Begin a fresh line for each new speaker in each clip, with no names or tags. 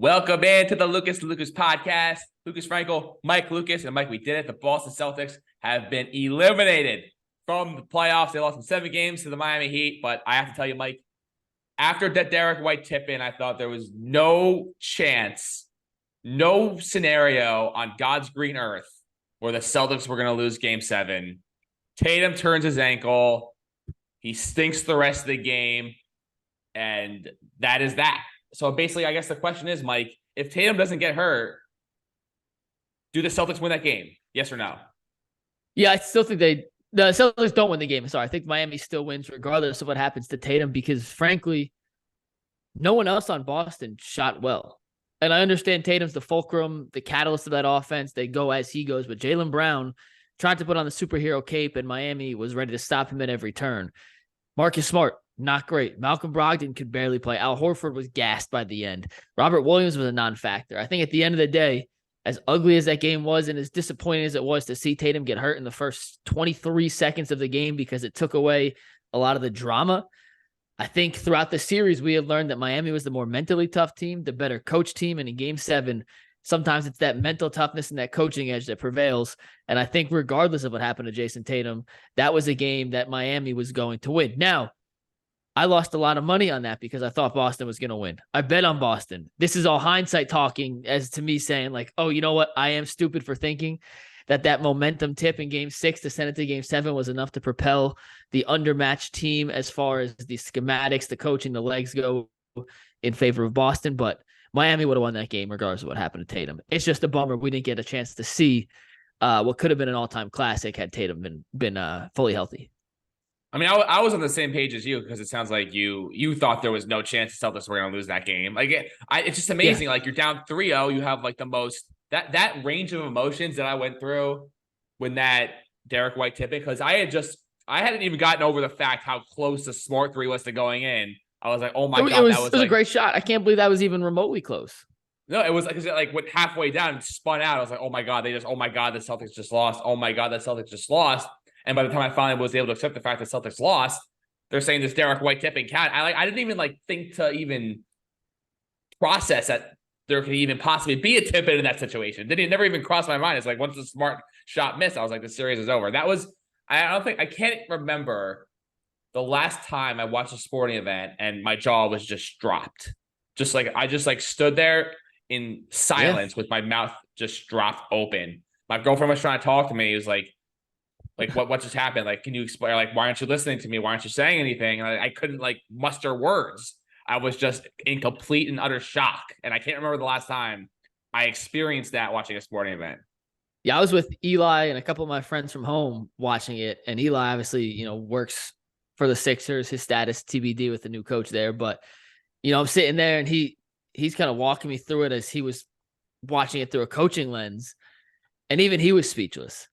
Welcome in to the Lucas podcast. Lucas Frankel, Mike Lucas, and Mike, we did it. The Boston Celtics have been eliminated from the playoffs. They lost in 7 games to the Miami Heat. But I have to tell you, Mike, after that Derek White tip-in, I thought there was no chance, no scenario on God's green earth where the Celtics were going to lose Game 7. Tatum turns his ankle. He stinks the rest of the game. And that is that. So basically, I guess the question is, Mike, if Tatum doesn't get hurt, do the Celtics win that game? Yes or no?
Yeah, I still think the Celtics don't win the game. Sorry, I think Miami still wins regardless of what happens to Tatum because, frankly, no one else on Boston shot well. And I understand Tatum's the fulcrum, the catalyst of that offense. They go as he goes. But Jaylen Brown tried to put on the superhero cape, and Miami was ready to stop him at every turn. Marcus Smart, not great. Malcolm Brogdon could barely play. Al Horford was gassed by the end. Robert Williams was a non-factor. I think at the end of the day, as ugly as that game was and as disappointing as it was to see Tatum get hurt in the first 23 seconds of the game because it took away a lot of the drama, I think throughout the series we had learned that Miami was the more mentally tough team, the better coach team, and in Game 7, sometimes it's that mental toughness and that coaching edge that prevails. And I think regardless of what happened to Jason Tatum, that was a game that Miami was going to win. Now, I lost a lot of money on that because I thought Boston was going to win. I bet on Boston. This is all hindsight talking as to me saying like, oh, you know what? I am stupid for thinking that momentum tip in Game 6 to send it to Game 7 was enough to propel the undermatched team as far as the schematics, the coaching, the legs go in favor of Boston. But Miami would have won that game regardless of what happened to Tatum. It's just a bummer we didn't get a chance to see what could have been an all-time classic had Tatum been fully healthy.
I mean, I was on the same page as you because it sounds like you thought there was no chance the Celtics were going to lose that game. Like, it's just amazing. Yeah. Like, you're down 3-0. You have, like, the most – that range of emotions that I went through when that Derek White tip-in, because I hadn't even gotten over the fact how close the Smart 3 was to going in. I was like, oh, my God.
It was a great shot. I can't believe that was even remotely close.
No, it was like went halfway down and spun out. I was like, oh, my God, the Celtics just lost. Oh, my God, the Celtics just lost. And by the time I finally was able to accept the fact that Celtics lost, they're saying this Derek White tipping count. I didn't even think to even process that there could even possibly be a tip in that situation. It never even crossed my mind. It's like once the Smart shot missed, I was like, the series is over. I can't remember the last time I watched a sporting event and my jaw was just dropped. I just stood there in silence with my mouth just dropped open. My girlfriend was trying to talk to me. It was like what just happened? Like, can you explain? Like, why aren't you listening to me? Why aren't you saying anything? And I couldn't muster words. I was just in complete and utter shock. And I can't remember the last time I experienced that watching a sporting event.
Yeah, I was with Eli and a couple of my friends from home watching it. And Eli obviously, works for the Sixers, his status TBD with the new coach there. But, I'm sitting there and he's kind of walking me through it as he was watching it through a coaching lens. And even he was speechless.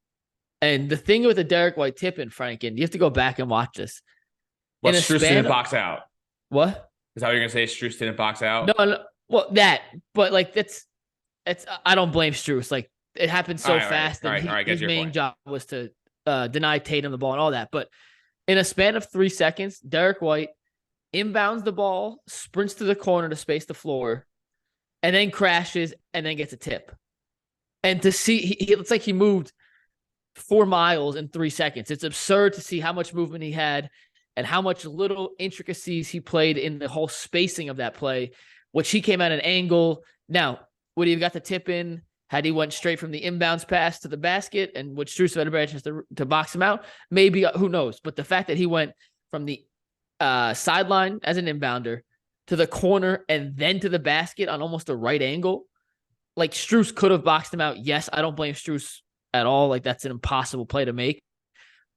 And the thing with the Derek White tip-in, Franken, you have to go back and watch this.
What, Strus didn't box out?
What?
Is that what you're going to say? Strus didn't box out?
No. Well, that. But, that's I don't blame Strus. It happened so fast. And his main job was to deny Tatum the ball and all that. But in a span of 3 seconds, Derek White inbounds the ball, sprints to the corner to space the floor, and then crashes and then gets a tip. And to see, it's like he moved 4 miles in 3 seconds. It's absurd to see how much movement he had and how much little intricacies he played in the whole spacing of that play, which he came at an angle. Now, would he have got the tip in had he went straight from the inbounds pass to the basket and would Strus have had a better chance to box him out? Maybe, who knows? But the fact that he went from the sideline as an inbounder to the corner and then to the basket on almost a right angle, Strus could have boxed him out. Yes, I don't blame Strus at all. That's an impossible play to make.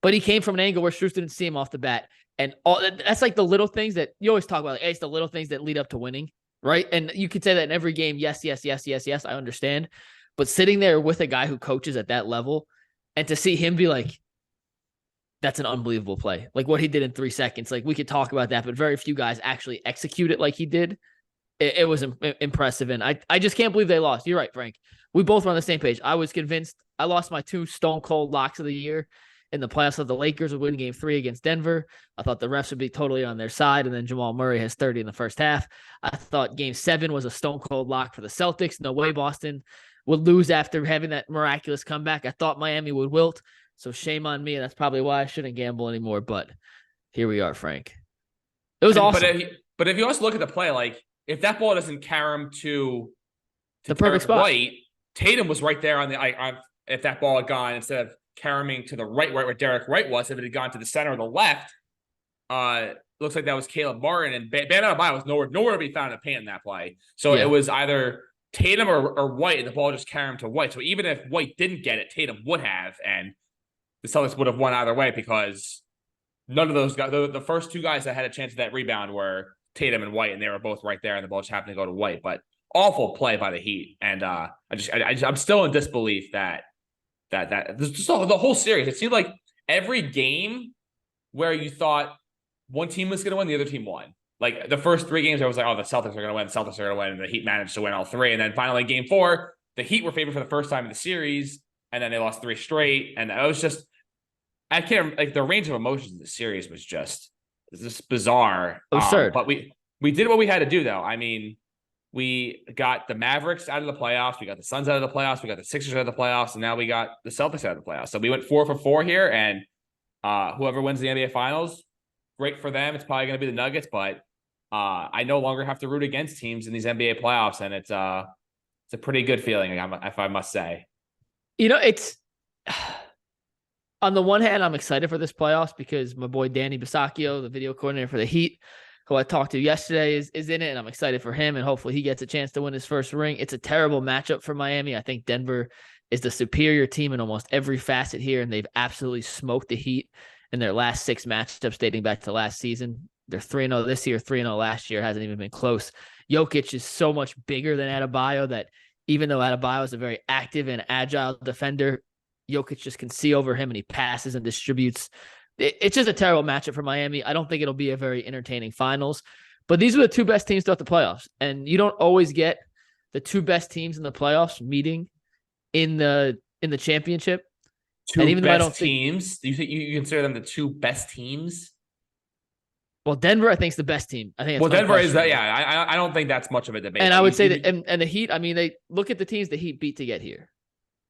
But he came from an angle where Strus didn't see him off the bat. And that's the little things that you always talk about. Hey, it's the little things that lead up to winning, right? And you could say that in every game. Yes, I understand. But sitting there with a guy who coaches at that level and to see him be like, that's an unbelievable play. What he did in 3 seconds. We could talk about that, but very few guys actually execute it like he did. It was impressive. And I just can't believe they lost. You're right, Frank. We both were on the same page. I was convinced. I lost my 2 stone cold locks of the year in the playoffs. I thought the Lakers would win game 3 against Denver. I thought the refs would be totally on their side, and then Jamal Murray has 30 in the first half. I thought game 7 was a stone cold lock for the Celtics. No way Boston would lose after having that miraculous comeback. I thought Miami would wilt, so shame on me, and that's probably why I shouldn't gamble anymore, but here we are, Frank. It was awesome.
But if you also look at the play, like, if that ball doesn't carry him to
the perfect spot.
White, Tatum was right there on the if that ball had gone, instead of carrying to the right where Derek White was, if it had gone to the center or the left, looks like that was Caleb Martin, and Bam Adebayo was nowhere to be found in the paint in that play. So it was either Tatum or White, and the ball just carried him to White. So even if White didn't get it, Tatum would have, and the Celtics would have won either way, because none of those guys, the first 2 guys that had a chance at that rebound were Tatum and White, and they were both right there, and the ball just happened to go to White. But awful play by the Heat, and I'm still in disbelief that just the whole series. It seemed like every game where you thought one team was going to win, the other team won. Like the first 3 games, I was like, oh, the Celtics are going to win, the Celtics are going to win, and the Heat managed to win all 3. And then finally, game 4, the Heat were favored for the first time in the series, and then they lost 3 straight, and it was just, I can't, like, the range of emotions in the series was just bizarre.
Absurd.
But we did what we had to do, though. I mean, we got the Mavericks out of the playoffs, we got the Suns out of the playoffs, we got the Sixers out of the playoffs, and now we got the Celtics out of the playoffs. So we went 4 for 4 here, and whoever wins the NBA Finals, great for them. It's probably going to be the Nuggets, but I no longer have to root against teams in these NBA playoffs, and it's a pretty good feeling, if I must say.
You know, it's on the one hand, I'm excited for this playoffs because my boy Danny Bisacchio, the video coordinator for the Heat, who I talked to yesterday, is in it, and I'm excited for him, and hopefully he gets a chance to win his first ring. It's a terrible matchup for Miami. I think Denver is the superior team in almost every facet here, and they've absolutely smoked the Heat in their last 6 matchups dating back to last season. They're 3-0 this year, 3-0 last year. Hasn't even been close. Jokic is so much bigger than Adebayo that even though Adebayo is a very active and agile defender, Jokic just can see over him, and he passes and distributes. It's just a terrible matchup for Miami. I don't think it'll be a very entertaining finals, but these are the 2 best teams throughout the playoffs, and you don't always get the 2 best teams in the playoffs meeting in the championship.
2 and even best though I don't teams. Do you think you consider them the 2 best teams?
Well, Denver, I think, is the best team. I think.
Well, Denver is that. Yeah, I don't think that's much of a debate.
And I would say that, and the Heat. I mean, they look at the teams the Heat beat to get here.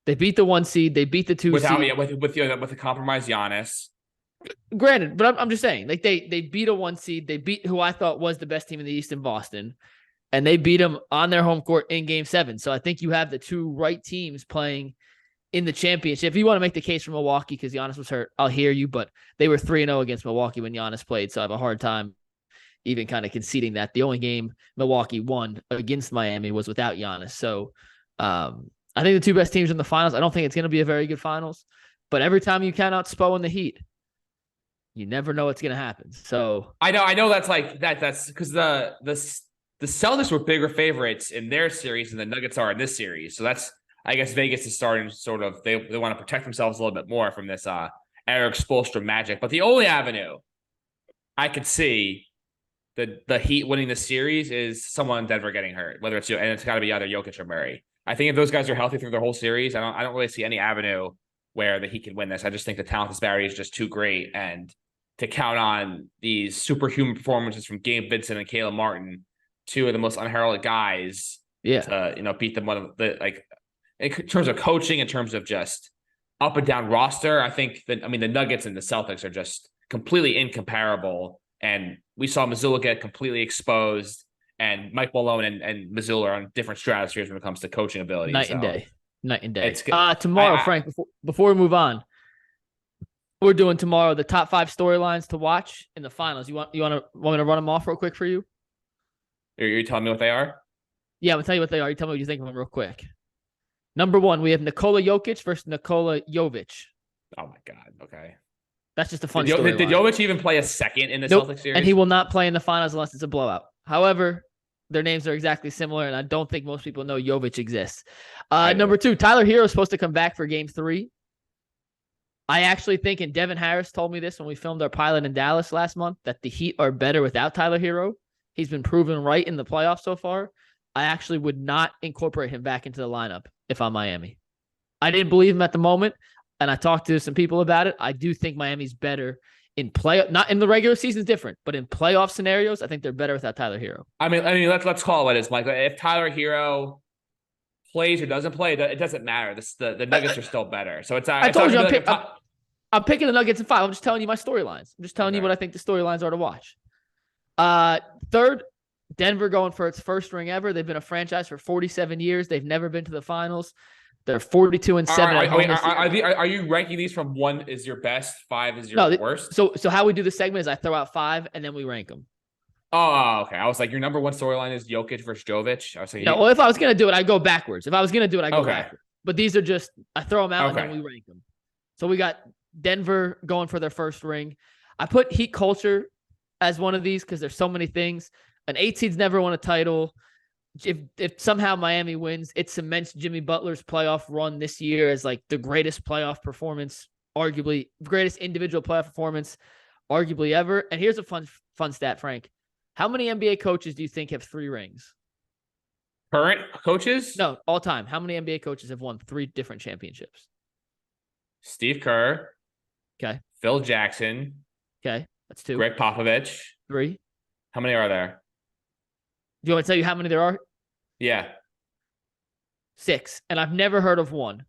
They beat the 1 seed. They beat the 2 seed.
Yeah, with the compromised Giannis.
Granted, but I'm just saying, like they beat a 1 seed. They beat who I thought was the best team in the East in Boston, and they beat them on their home court in Game 7. So I think you have the 2 right teams playing in the championship. If you want to make the case for Milwaukee because Giannis was hurt, I'll hear you, but they were 3-0 against Milwaukee when Giannis played, so I have a hard time even kind of conceding that. The only game Milwaukee won against Miami was without Giannis. So I think the 2 best teams in the finals. I don't think it's going to be a very good finals, but every time you count out Spo and the Heat, you never know what's going to happen. So
I know that's like that. That's because the Celtics were bigger favorites in their series than the Nuggets are in this series. So that's, I guess, Vegas is starting sort of, they want to protect themselves a little bit more from this Eric Spoelstra magic. But the only avenue I could see the Heat winning the series is someone in Denver getting hurt, whether it's and it's got to be either Jokic or Murray. I think if those guys are healthy through their whole series, I don't really see any avenue where the Heat can win this. I just think the talent disparity is just too great, and to count on these superhuman performances from Gabe Vincent and Caleb Martin, 2 of the most unheralded guys, to beat them, one of the, like, in terms of coaching, in terms of just up and down roster, I think that, I mean, the Nuggets and the Celtics are just completely incomparable. And we saw Missoula get completely exposed, and Mike Malone and Missoula are on different stratospheres when it comes to coaching ability.
Night and day. Tomorrow, Frank, before we move on, we're doing tomorrow the top 5 storylines to watch in the finals. You want me to run them off real quick for you?
Are you telling me what they are?
Yeah, I'm gonna tell you what they are. You tell me what you think of them real quick. Number 1, we have Nikola Jokic versus Nikola Jovic.
Oh my God. Okay.
That's just a fun story.
Did Jovic even play a second in the Celtics series?
And he will not play in the finals unless it's a blowout. However, their names are exactly similar, and I don't think most people know Jovic exists. Number 2, Tyler Hero is supposed to come back for Game 3. I actually think, and Devin Harris told me this when we filmed our pilot in Dallas last month, that the Heat are better without Tyler Hero. He's been proven right in the playoffs so far. I actually would not incorporate him back into the lineup if I'm Miami. I didn't believe him at the moment. and I talked to some people about it. I do think Miami's better in not in the regular season is different, but in playoff scenarios, I think they're better without Tyler Hero.
I mean, let's call it what it is, Mike. If Tyler Hero plays or doesn't play, it doesn't matter. The Nuggets are still better. So
I told you I'm picking the Nuggets in 5. I'm just telling you my storylines. I'm just telling you what I think the storylines are to watch. Third, Denver going for its first ring ever. They've been a franchise for 47 years. They've never been to the finals. They're 42-7.
Are you ranking these from 1 is your best, 5 is your worst?
So how we do the segment is I throw out 5 and then we rank them.
Oh, okay. I was like, your number 1 storyline is Jokic versus Jovic. I was like,
no. Well, if I was gonna do it, I'd go backwards. If I was gonna do it, I'd go backwards. But these are just I throw them out and then we rank them. So we got Denver going for their first ring. I put Heat culture as one of these because there's so many things. An 8 seed's never won a title. If somehow Miami wins, it cements Jimmy Butler's playoff run this year as like the greatest playoff performance, arguably greatest individual playoff performance, arguably ever. And here's a fun stat, Frank. How many NBA coaches do you think have 3 rings?
Current coaches?
No, all time. How many NBA coaches have won 3 different championships?
Steve Kerr.
Okay.
Phil Jackson.
Okay. That's 2.
Greg Popovich.
3.
How many are there?
Do you want to tell you how many there are?
Yeah.
6. And I've never heard of one.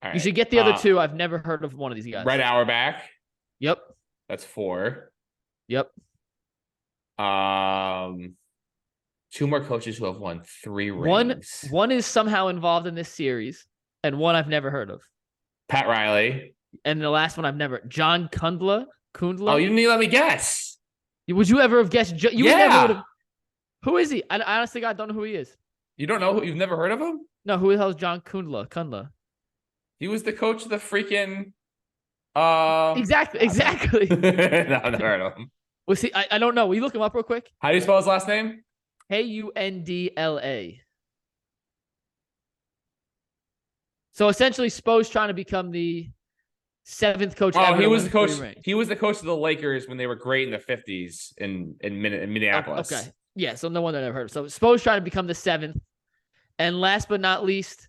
All right.
You should get the other 2. I've never heard of one of these guys.
Red Auerbach.
Yep.
That's 4.
Yep.
2 more coaches who have won 3 rings.
One is somehow involved in this series, and one I've never heard of.
Pat Riley.
And the last one I've never. John Kundla.
Oh, you didn't even let me guess.
Would you ever have guessed? You never would have. Who is he? I honestly, God, don't know who he is.
You don't know who? You've never heard of him?
No, who the hell is John Kundla?
He was the coach of the freaking.
Exactly.
No, I've never heard of him.
Was he? I don't know. Will you look him up real quick?
How do you spell his last name?
Kundla. So essentially, Spo's trying to become the 7th coach.
He was the coach. He was the coach of the Lakers when they were great in the 50s in Minneapolis.
Okay. Yeah. So no one that I've heard of. So Spo's trying to become the 7th. And last but not least,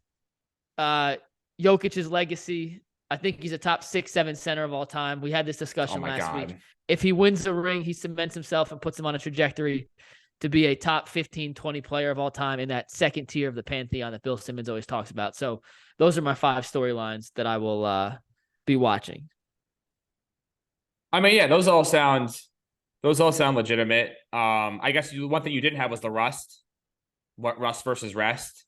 Jokic's legacy. I think he's a top 6-7 center of all time. We had this discussion last week. If he wins the ring, he cements himself and puts him on a trajectory to be a top 15, 20 player of all time in that second tier of the pantheon that Bill Simmons always talks about. So those are my 5 storylines that I will be watching.
I mean, yeah, those all sound legitimate. I guess one thing you didn't have was the rust. What rust versus rest?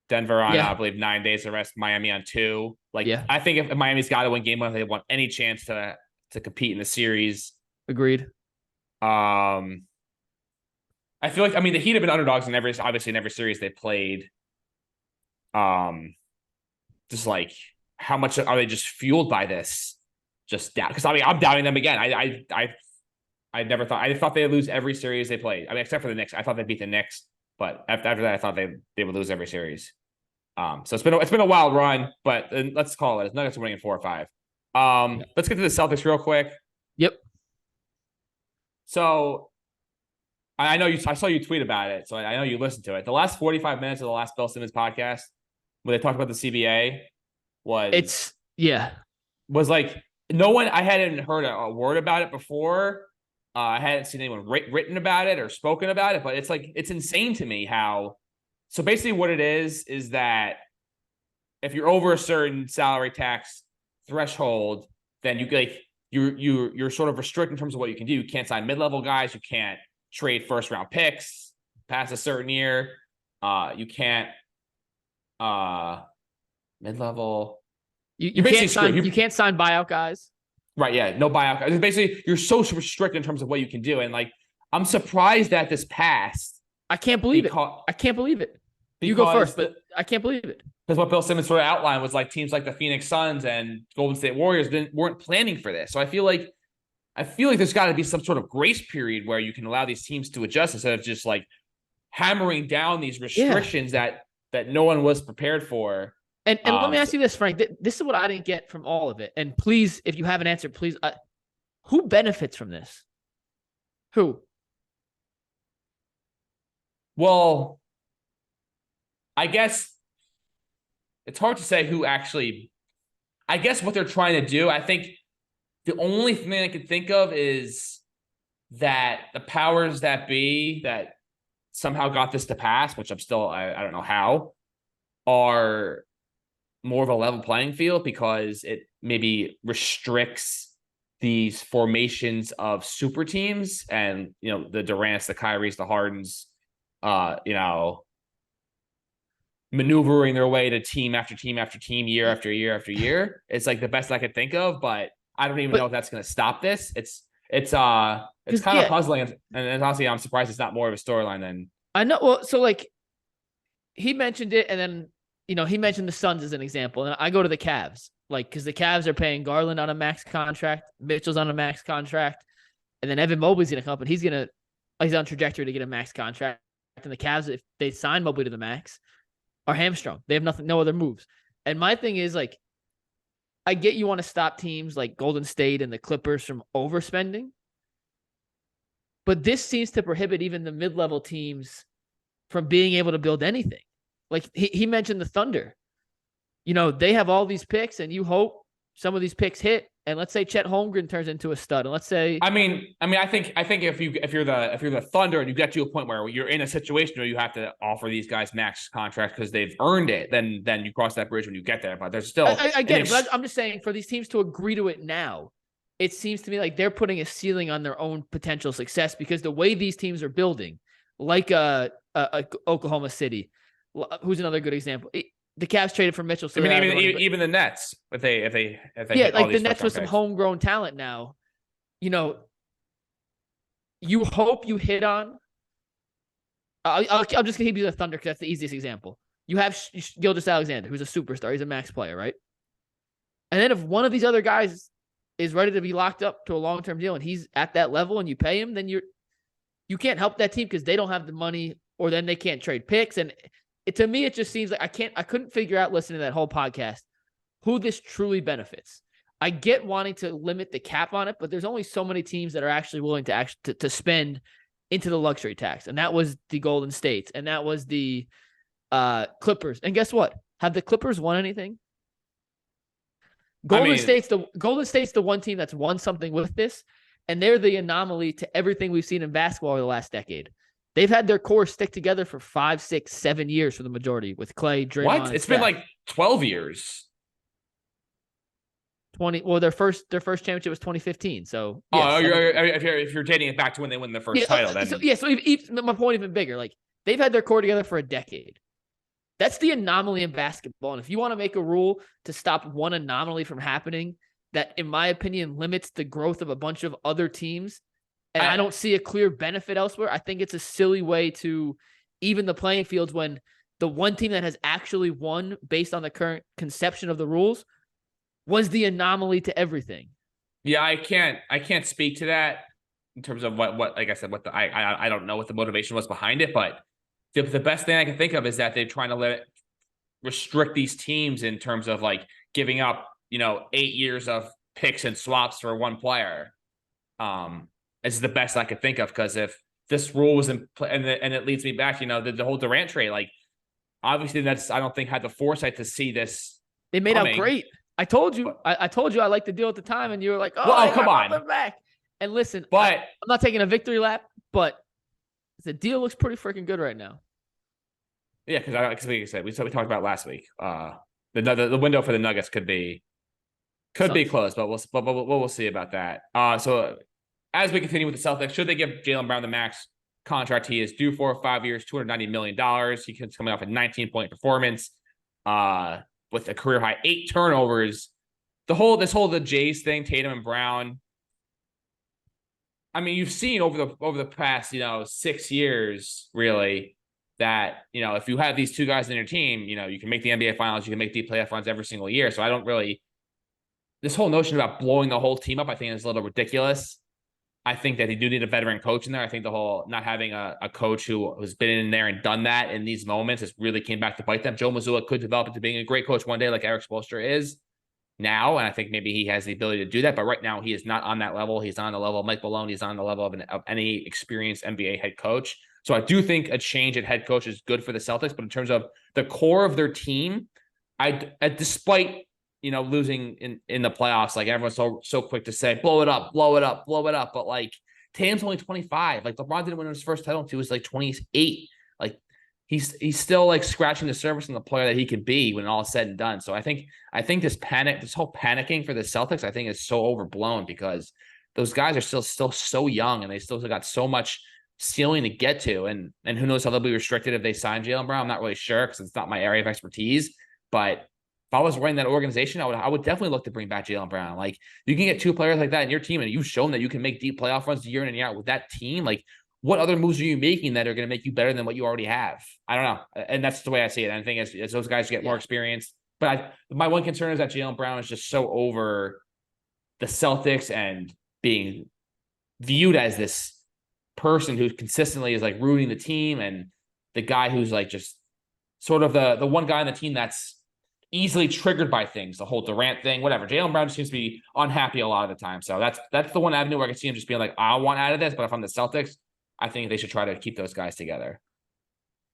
Denver on I believe 9 days of rest. Miami on 2. I think if Miami's got to win game 1, they want any chance to compete in the series.
Agreed.
I feel like the Heat have been underdogs in every series they played. Just like how much are they just fueled by this? Just doubt, because I'm doubting them again. I thought they'd lose every series they played. Except for the Knicks. I thought they'd beat the Knicks, but after that, I thought they would lose every series. So it's been a wild run, but let's call it. Nuggets are winning in 4 or 5. Let's get to the Celtics real quick.
Yep.
So I know I saw you tweet about it, so I know you listened to it. The last 45 minutes of the last Bill Simmons podcast, when they talked about the CBA, was like no one. I hadn't heard a word about it before. I hadn't seen anyone written about it or spoken about it, but it's insane to me how. So basically, what it is that if you're over a certain salary tax threshold, then you're sort of restricted in terms of what you can do. You can't sign mid-level guys. You can't trade first-round picks past a certain year. You can't mid-level.
You can't sign. You can't sign buyout guys.
Right? Yeah, no buyout guys. Basically, you're so restricted in terms of what you can do, and I'm surprised that this passed.
I can't believe it. I can't believe it. You go first, but I can't believe it.
Because what Bill Simmons sort of outlined was teams like the Phoenix Suns and Golden State Warriors weren't planning for this. So I feel like there's got to be some sort of grace period where you can allow these teams to adjust instead of just hammering down these restrictions that no one was prepared for.
And let me ask you this, Frank. This is what I didn't get from all of it. And please, if you have an answer, please. Who benefits from this? Who?
Well, I guess it's hard to say who actually. I guess what they're trying to do. I think the only thing I can think of is that the powers that be that somehow got this to pass, which I don't know how, are more of a level playing field because it maybe restricts these formations of super teams and, the Durants, the Kyries, the Hardens, maneuvering their way to team after team after team, year after year after year. It's like the best I could think of, but I don't even know if that's going to stop this. It's kind of puzzling, and honestly, I'm surprised it's not more of a storyline than
I know. Well, so like he mentioned it, and then he mentioned the Suns as an example, and I go to the Cavs, because the Cavs are paying Garland on a max contract, Mitchell's on a max contract, and then Evan Mobley's going to come up, and he's on trajectory to get a max contract. And the Cavs, if they sign Mobley to the max, are hamstrung. They have no other moves. And my thing is I get you want to stop teams like Golden State and the Clippers from overspending, but this seems to prohibit even the mid-level teams from being able to build anything. Like he mentioned the Thunder. They have all these picks, and you hope some of these picks hit. And let's say Chet Holmgren turns into a stud. And let's say,
I think if you're the Thunder and you get to a point where you're in a situation where you have to offer these guys max contracts because they've earned it, then you cross that bridge when you get there. But there's still,
I get it, but I'm just saying for these teams to agree to it now, it seems to me like they're putting a ceiling on their own potential success because the way these teams are building, like Oklahoma City, who's another good example. The Cavs traded for Mitchell. So
even the Nets, if they
like the Nets with some homegrown talent now, you hope you hit on. I'm just gonna give you the Thunder because that's the easiest example. You have Gilgeous-Alexander, who's a superstar. He's a max player, right? And then if one of these other guys is ready to be locked up to a long-term deal and he's at that level and you pay him, then you can't help that team because they don't have the money, or then they can't trade picks. And to me, it just seems like I couldn't figure out listening to that whole podcast who this truly benefits. I get wanting to limit the cap on it, but there's only so many teams that are actually willing to spend into the luxury tax. And that was the Golden States, and that was the Clippers. And guess what? Have the Clippers won anything? Golden State's the one team that's won something with this, and they're the anomaly to everything we've seen in basketball over the last decade. They've had their core stick together for 5, 6, 7 years for the majority with Clay, Draymond.
What? It's been like 12 years.
20. Well, their first championship was 2015. So
if you're dating it back to when they won the first title, then
so my point even bigger. Like they've had their core together for a decade. That's the anomaly in basketball. And if you want to make a rule to stop one anomaly from happening, that in my opinion limits the growth of a bunch of other teams, and I don't see a clear benefit elsewhere, I think it's a silly way to even the playing fields when the one team that has actually won based on the current conception of the rules was the anomaly to everything.
Yeah, I can't speak to that in terms of what like I said, I don't know what the motivation was behind it, but the best thing I can think of is that they're trying to restrict these teams in terms of like giving up, 8 years of picks and swaps for one player. Is the best I could think of, because if this rule was in play, and it leads me back, the whole Durant trade, like obviously I don't think had the foresight to see this.
They made out great. I told you I liked the deal at the time, and you were like,
come on,
back. And listen,
but
I'm not taking a victory lap, but the deal looks pretty freaking good right now.
Yeah, because like I said, we talked about last week. The window for the Nuggets could be closed, but we'll see about that. So as we continue with the Celtics, should they give Jaylen Brown the max contract he is due for 5 years, $290 million? He's coming off a 19-point performance with a career high 8 turnovers. The Jays thing, Tatum and Brown. I mean, you've seen over the past 6 years really that if you have these two guys in your team, you can make the NBA Finals, you can make deep playoff runs every single year. So I don't really. This whole notion about blowing the whole team up, I think is a little ridiculous. I think that they do need a veteran coach in there. I think the whole not having a coach who has been in there and done that in these moments has really came back to bite them. Joe Mazzulla could develop into being a great coach one day, like Eric Spoelstra is now, and I think maybe he has the ability to do that. But right now, he is not on that level. He's on the level of Mike Malone. He's on the level of any experienced NBA head coach. So I do think a change at head coach is good for the Celtics. But in terms of the core of their team, despite losing in the playoffs, like everyone's so quick to say, blow it up, blow it up, blow it up. But like Tatum's only 25. Like LeBron didn't win his first title until he was like 28. Like he's still like scratching the surface on the player that he could be when all is said and done. So I think this whole panicking for the Celtics, I think is so overblown because those guys are still so young and they still got so much ceiling to get to. And who knows how they'll be restricted if they sign Jaylen Brown. I'm not really sure because it's not my area of expertise. But if I was running that organization, I would definitely look to bring back Jaylen Brown. Like you can get two players like that in your team, and you've shown that you can make deep playoff runs year in and year out with that team. Like what other moves are you making that are going to make you better than what you already have? I don't know. And that's the way I see it. And I think as those guys get more experience, but my one concern is that Jaylen Brown is just so over the Celtics and being viewed as this person who consistently is like rooting the team and the guy who's like just sort of the one guy on the team that's easily triggered by things, the whole Durant thing, whatever. Jaylen Brown just seems to be unhappy a lot of the time. So that's the one avenue where I can see him just being like, I want out of this. But if I'm the Celtics, I think they should try to keep those guys together.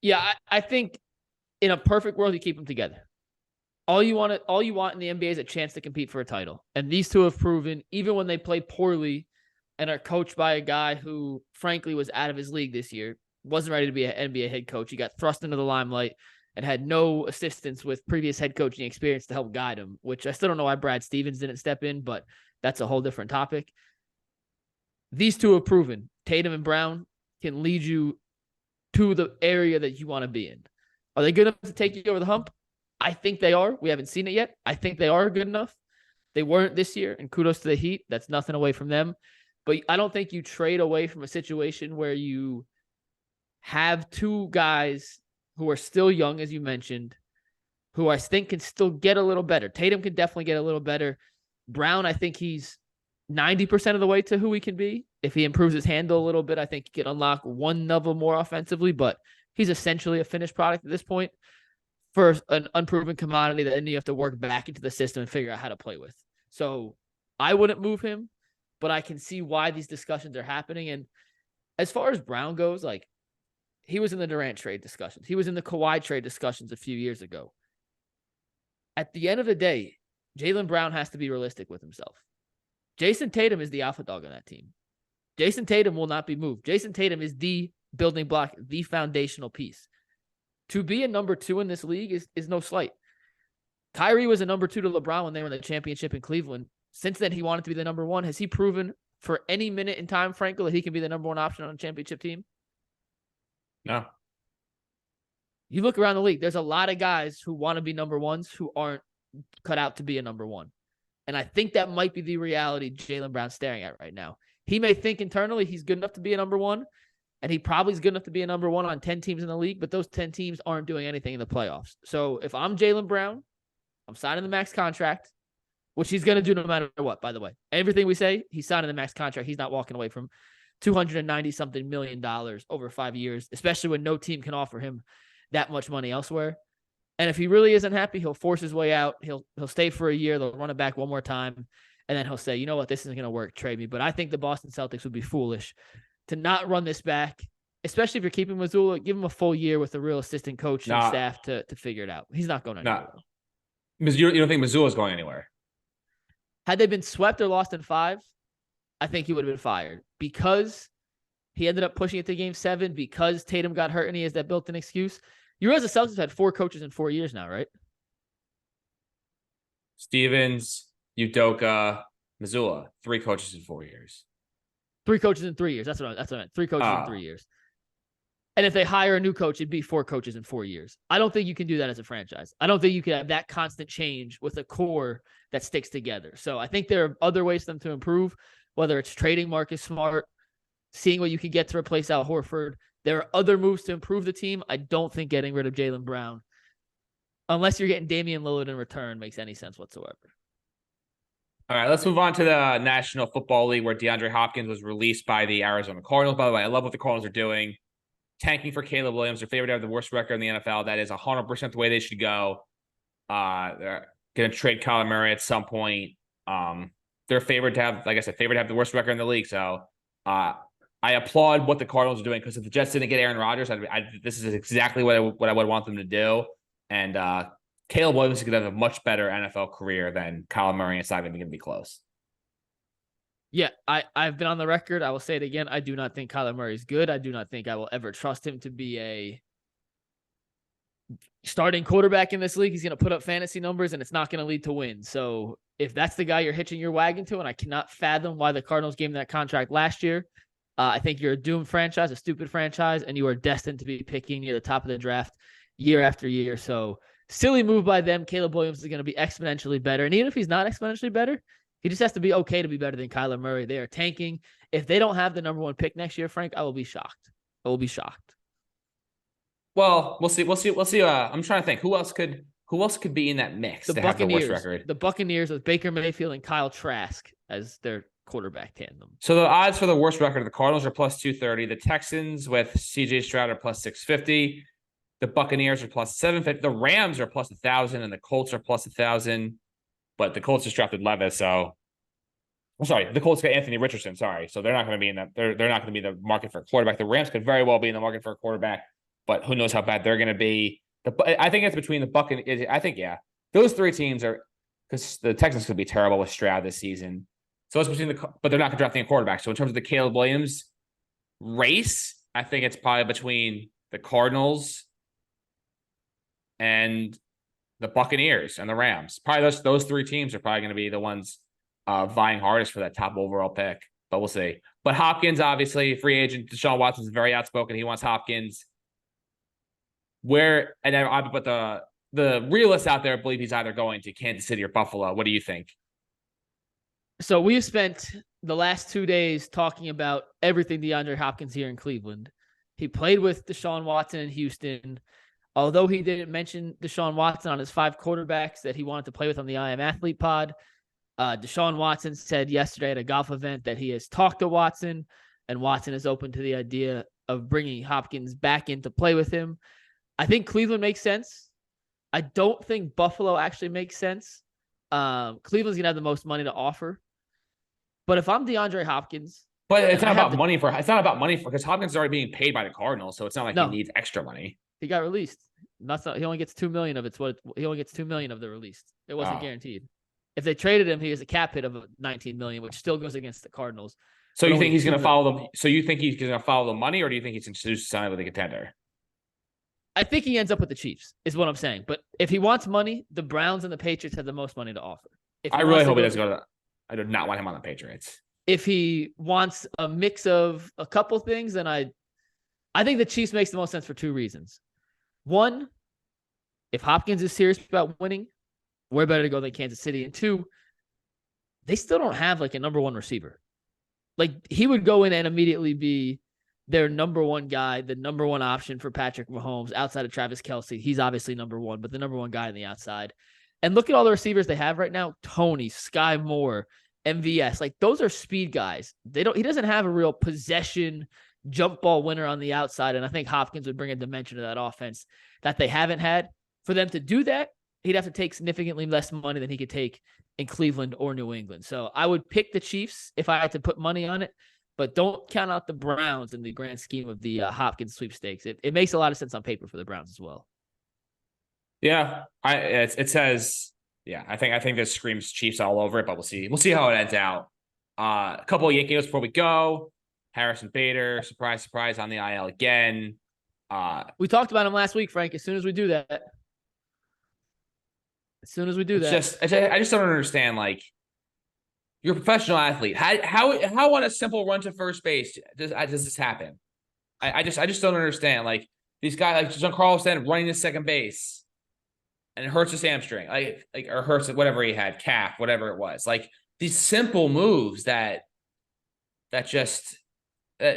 Yeah, I think in a perfect world, you keep them together. All you want in the NBA is a chance to compete for a title. And these two have proven, even when they play poorly and are coached by a guy who, frankly, was out of his league this year, wasn't ready to be an NBA head coach. He got thrust into the limelight and had no assistance with previous head coaching experience to help guide him, which I still don't know why Brad Stevens didn't step in, but that's a whole different topic. These two have proven Tatum and Brown can lead you to the area that you want to be in. Are they good enough to take you over the hump? I think they are. We haven't seen it yet. I think they are good enough. They weren't this year, and kudos to the Heat. That's nothing away from them. But I don't think you trade away from a situation where you have two guys who are still young, as you mentioned, who I think can still get a little better. Tatum can definitely get a little better. Brown, I think he's 90% of the way to who he can be. If he improves his handle a little bit, I think he can unlock one level more offensively, but he's essentially a finished product at this point for an unproven commodity that then you have to work back into the system and figure out how to play with. So I wouldn't move him, but I can see why these discussions are happening. And as far as Brown goes, like, he was in the Durant trade discussions. He was in the Kawhi trade discussions a few years ago. At the end of the day, Jaylen Brown has to be realistic with himself. Jason Tatum is the alpha dog on that team. Jason Tatum will not be moved. Jason Tatum is the building block, the foundational piece. To be a number two in this league is no slight. Kyrie was a number two to LeBron when they won the championship in Cleveland. Since then, he wanted to be the number one. Has he proven for any minute in time, Frankel, that he can be the number one option on a championship team?
No.
You look around the league, there's a lot of guys who want to be number ones who aren't cut out to be a number one. And I think that might be the reality Jaylen Brown's staring at right now. He may think internally he's good enough to be a number one, and he probably is good enough to be a number one on 10 teams in the league, but those 10 teams aren't doing anything in the playoffs. So if I'm Jaylen Brown, I'm signing the max contract, which he's going to do no matter what, by the way. Everything we say, he's signing the max contract. He's not walking away from $290-something million over 5 years, especially when no team can offer him that much money elsewhere. And if he really isn't happy, he'll force his way out. He'll stay for a year. They'll run it back one more time. And then he'll say, you know what, this isn't going to work. Trade me. But I think the Boston Celtics would be foolish to not run this back, especially if you're keeping Mazzulla. Give him a full year with a real assistant coach and staff to figure it out. He's not going anywhere.
You don't think Mazzulla's going anywhere?
Had they been swept or lost in 5, I think he would have been fired because he ended up pushing it to game 7 because Tatum got hurt and he has that built-in excuse. You realize the Celtics have had 4 coaches in 4 years now, right?
Stevens, Udoka, Mazzulla, 3 coaches in 4 years.
3 coaches in 3 years. That's what I meant. 3 coaches in 3 years. And if they hire a new coach, it'd be 4 coaches in 4 years. I don't think you can do that as a franchise. I don't think you can have that constant change with a core that sticks together. So I think there are other ways for them to improve, whether it's trading Marcus Smart, seeing what you can get to replace Al Horford. There are other moves to improve the team. I don't think getting rid of Jaylen Brown, unless you're getting Damian Lillard in return, makes any sense whatsoever.
All right, let's move on to the National Football League where DeAndre Hopkins was released by the Arizona Cardinals. By the way, I love what the Cardinals are doing. Tanking for Caleb Williams. They're favored to have the worst record in the NFL. That is 100% the way they should go. They're going to trade Kyler Murray at some point. They're favored to have, like I said, the worst record in the league. So I applaud what the Cardinals are doing because if the Jets didn't get Aaron Rodgers, this is exactly what I would want them to do. And Caleb Williams is going to have a much better NFL career than Kyler Murray. It's not even going to be close.
Yeah, I've been on the record. I will say it again. I do not think Kyler Murray is good. I do not think I will ever trust him to be a starting quarterback in this league. He's going to put up fantasy numbers, and it's not going to lead to wins. So if that's the guy you're hitching your wagon to, and I cannot fathom why the Cardinals gave him that contract last year, I think you're a doomed franchise, a stupid franchise, and you are destined to be picking near the top of the draft year after year. So silly move by them. Caleb Williams is going to be exponentially better. And even if he's not exponentially better, he just has to be okay to be better than Kyler Murray. They are tanking. If they don't have the number 1 pick next year, Frank, I will be shocked. I will be shocked.
Well, we'll see. I'm trying to think who else could be in that mix to have the worst record.
The Buccaneers with Baker Mayfield and Kyle Trask as their quarterback tandem.
So the odds for the worst record of the Cardinals are plus 230. The Texans with CJ Stroud are plus 650. The Buccaneers are plus 750. The Rams are plus 1,000, and the Colts are plus 1,000. But the Colts just drafted Levis, so I'm sorry. The Colts got Anthony Richardson. Sorry, so they're not going to be in that. They're not going to be in the market for a quarterback. The Rams could very well be in the market for a quarterback, but who knows how bad they're going to be. I think it's between the Buccaneers. I think those 3 teams are, because the Texans could be terrible with Stroud this season. So it's between but they're not going to draft a quarterback. So in terms of the Caleb Williams race, I think it's probably between the Cardinals and the Buccaneers and the Rams. Probably those 3 teams are probably going to be the ones vying hardest for that top overall pick. But we'll see. But Hopkins, obviously, free agent. Deshaun Watson is very outspoken. He wants Hopkins. But the realists out there believe he's either going to Kansas City or Buffalo. What do you think?
So we've spent the last 2 days talking about everything DeAndre Hopkins here in Cleveland. He played with Deshaun Watson in Houston. Although he didn't mention Deshaun Watson on his 5 quarterbacks that he wanted to play with on the I Am Athlete pod, Deshaun Watson said yesterday at a golf event that he has talked to Watson, and Watson is open to the idea of bringing Hopkins back in to play with him. I think Cleveland makes sense. I don't think Buffalo actually makes sense. Cleveland's going to have the most money to offer. But if I'm DeAndre Hopkins...
But it's not about money because Hopkins is already being paid by the Cardinals, so it's not like he needs extra money.
He got released. He only gets $2 million of he only gets $2 million of the released. It wasn't guaranteed. If they traded him, he has a cap hit of $19 million, which still goes against the Cardinals.
So you think he's going to follow them? So you think he's going to follow the money, or do you think he's going to sign with a contender?
I think he ends up with the Chiefs, is what I'm saying. But if he wants money, the Browns and the Patriots have the most money to offer.
I really hope he doesn't go to I do not want him on the Patriots.
If he wants a mix of a couple things, then I think the Chiefs makes the most sense for 2 reasons. One, if Hopkins is serious about winning, where better to go than Kansas City? And 2, they still don't have like a number 1 receiver. Like he would go in and immediately be their number 1 guy, the number 1 option for Patrick Mahomes outside of Travis Kelce. He's obviously number 1, but the number 1 guy on the outside. And look at all the receivers they have right now. Tony, Sky Moore, MVS. Like those are speed guys. He doesn't have a real possession jump ball winner on the outside. And I think Hopkins would bring a dimension to that offense that they haven't had. For them to do that, he'd have to take significantly less money than he could take in Cleveland or New England. So I would pick the Chiefs if I had to put money on it, but don't count out the Browns in the grand scheme of the Hopkins sweepstakes. It makes a lot of sense on paper for the Browns as well.
Yeah, it says, yeah, I think this screams Chiefs all over it, but we'll see. We'll see how it ends out. A couple of Yankee notes before we go. Harrison Bader, surprise, on the IL again.
We talked about him last week, Frank. As soon as we do that,
I just don't understand. Like, you're a professional athlete. How on a simple run to first base does this happen? I just don't understand. Like these guys, like Giancarlo Stanton running to second base, and it hurts his hamstring, or hurts whatever he had, calf, whatever it was. Like these simple moves that just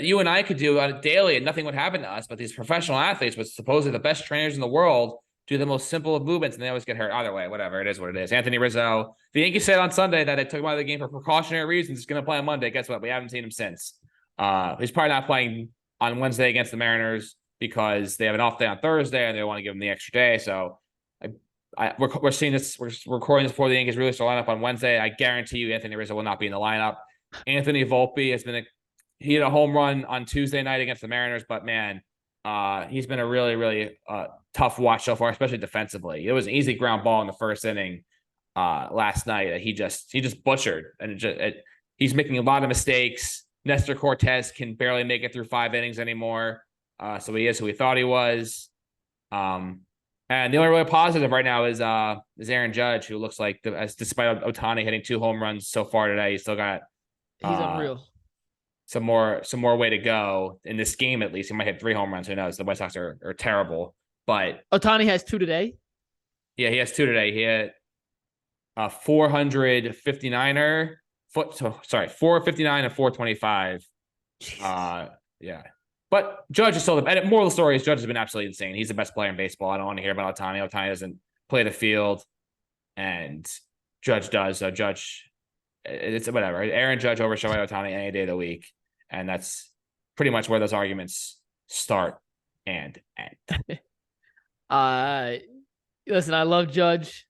you and I could do on a daily, and nothing would happen to us. But these professional athletes, with supposedly the best trainers in the world, do the most simple of movements, and they always get hurt. Either way, whatever, it is what it is. Anthony Rizzo, the Yankees said on Sunday that they took him out of the game for precautionary reasons. He's going to play on Monday. Guess what? We haven't seen him since. He's probably not playing on Wednesday against the Mariners because they have an off day on Thursday and they want to give him the extra day. So we're seeing this. We're recording this before the Yankees release their lineup on Wednesday. I guarantee you, Anthony Rizzo will not be in the lineup. Anthony Volpe has been he hit a home run on Tuesday night against the Mariners, but man, he's been a really, really tough watch so far, especially defensively. It was an easy ground ball in the first inning last night that he just butchered, and he's making a lot of mistakes. Nestor Cortez can barely make it through 5 innings anymore. So he is who we thought he was. And the only really positive right now is Aaron Judge, who looks like despite Ohtani hitting 2 home runs so far today, he's still got
He's unreal.
Some more way to go in this game. At least he might hit 3 home runs. Who knows? The White Sox are terrible. But
Ohtani has 2 today.
Yeah, he has 2 today. He hit a 459er. 459 and 425. Yeah. But Judge is still and moral of the story is Judge has been absolutely insane. He's the best player in baseball. I don't want to hear about Ohtani. Ohtani doesn't play the field, and Judge does. So Judge, it's whatever. Aaron Judge over Shohei Ohtani any day of the week, and that's pretty much where those arguments start and end.
Listen, I love Judge.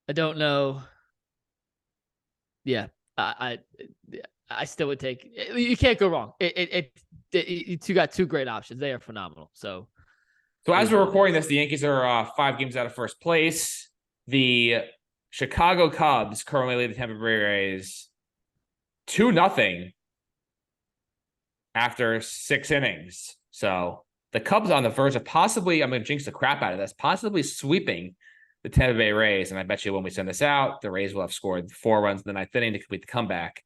I don't know. Yeah, I still would take. You can't go wrong. You got 2 great options. They are phenomenal. So
as we're recording this, the Yankees are 5 games out of first place. The Chicago Cubs currently lead the Tampa Bay Rays 2-0 after 6 innings. So the Cubs on the verge of possibly, I'm going to jinx the crap out of this, possibly sweeping the Tampa Bay Rays. And I bet you when we send this out, the Rays will have scored 4 runs in the 9th inning to complete the comeback.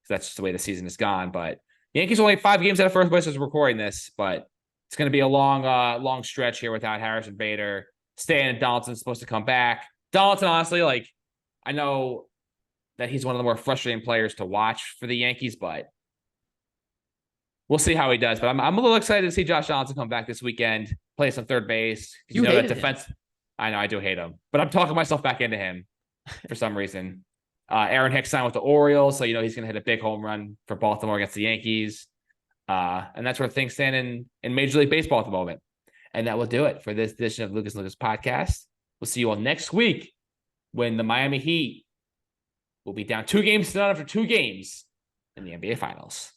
So that's just the way the season is gone. But Yankees only 5 games out of first place as we're recording this, but it's going to be a long stretch here without Harrison Bader. Stan and Donaldson's supposed to come back. Donaldson, honestly, I know that he's one of the more frustrating players to watch for the Yankees, but we'll see how he does. But I'm a little excited to see Josh Donaldson come back this weekend, play some third base.
You know that
defense. I know I do hate him, but I'm talking myself back into him for some reason. Aaron Hicks signed with the Orioles, so he's going to hit a big home run for Baltimore against the Yankees. And that's where things stand in Major League Baseball at the moment. And that will do it for this edition of Lucas and Lucas Podcast. We'll see you all next week when the Miami Heat will be down 2 games to none after 2 games in the NBA Finals.